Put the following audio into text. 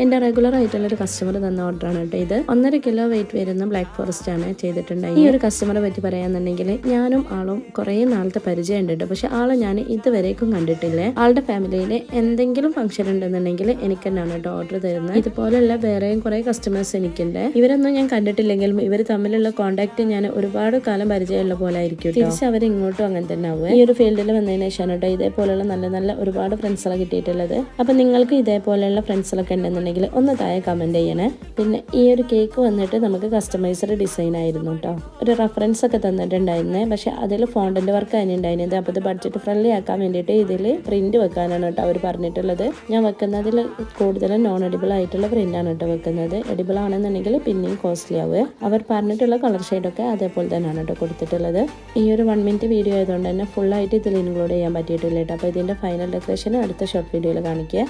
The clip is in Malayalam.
എൻ്റെ റെഗുലർ ആയിട്ടുള്ളൊരു കസ്റ്റമർ തന്ന ഓർഡറാണ് കേട്ടോ ഇത്. 1.5 കിലോ വെയിറ്റ് വരുന്ന ബ്ലാക്ക് ഫോറസ്റ്റ് ആണ് ചെയ്തിട്ടുണ്ടായി. ഈ ഒരു കസ്റ്റമറെ പറ്റി പറയാന്നുണ്ടെങ്കിൽ ഞാനും ആളും കുറേ നാളത്തെ പരിചയം ഉണ്ട് കേട്ടോ. പക്ഷെ ആളെ ഞാൻ ഇതുവരേക്കും കണ്ടിട്ടില്ലേ. ആളുടെ ഫാമിലിയിൽ എന്തെങ്കിലും ഫംഗ്ഷൻ ഉണ്ടെന്നുണ്ടെങ്കിൽ എനിക്ക് തന്നെയാണ് കേട്ടോ ഓർഡർ തരുന്നത്. ഇതുപോലെയുള്ള വേറെയും കുറേ കസ്റ്റമേഴ്സ് എനിക്കുണ്ട്. ഇവരൊന്നും ഞാൻ കണ്ടിട്ടില്ലെങ്കിലും ഇവർ തമ്മിലുള്ള കോൺടാക്ട് ഞാൻ ഒരുപാട് കാലം പരിചയമുള്ള പോലെ ആയിരിക്കും. തിരിച്ച് അവർ ഇങ്ങോട്ടും അങ്ങനെ തന്നെ ആവുക. ഈ ഒരു ഫീൽഡിൽ വന്നതിന് ശേഷമാണ് കേട്ടോ ഇതേപോലെയുള്ള നല്ല നല്ല ഒരുപാട് ഫ്രണ്ട്സുകളെ കിട്ടിയിട്ടുള്ളത്. അപ്പം നിങ്ങൾക്ക് ഇതേപോലെയുള്ള ഫ്രണ്ട്സുകളൊക്കെ ഉണ്ടെന്നുണ്ടെങ്കിൽ ഒന്ന് താഴെ കമന്റ് ചെയ്യണേ. പിന്നെ ഈ ഒരു കേക്ക് വന്നിട്ട് നമുക്ക് കസ്റ്റമൈസ്ഡ് ഡിസൈൻ ആയിരുന്നു കേട്ടോ. ഒരു റെഫറൻസ് ഒക്കെ തന്നിട്ടുണ്ടായിരുന്നേ. പക്ഷെ അതിൽ ഫോണ്ടിന്റെ വർക്ക് തന്നെ ഉണ്ടായിരുന്നത്. അപ്പോൾ ഇത് ബഡ്ജറ്റ് ഫ്രണ്ട്ലി ആക്കാൻ വേണ്ടിയിട്ട് ഇതിൽ പ്രിന്റ് വെക്കാനാണ് കേട്ടോ അവർ പറഞ്ഞിട്ടുള്ളത്. ഞാൻ വെക്കുന്നതിൽ കൂടുതലും നോൺ എഡിബിൾ ആയിട്ടുള്ള പ്രിന്റ് ആണ് കേട്ടോ വെക്കുന്നത്. എഡിബിൾ ആണെന്നുണ്ടെങ്കിൽ പിന്നെയും കോസ്റ്റ്ലി ആവുക. അവർ പറഞ്ഞിട്ടുള്ള കളർ ഷെയ്ഡൊക്കെ അതേപോലെ തന്നെയാണ് കേട്ടോ കൊടുത്തിട്ടുള്ളത്. ഈ ഒരു 1 മിനിറ്റ് വീഡിയോ ആയതുകൊണ്ട് തന്നെ ഫുള്ളായിട്ട് ഇതിൽ ഇൻക്ലൂഡ് ചെയ്യാൻ പറ്റിയിട്ടില്ല കേട്ടോ. അപ്പോൾ ഇതിന്റെ ഫൈനൽ ഡെക്കറേഷൻ അടുത്ത ഷോർട്ട് വീഡിയോയിൽ കാണിക്കുക.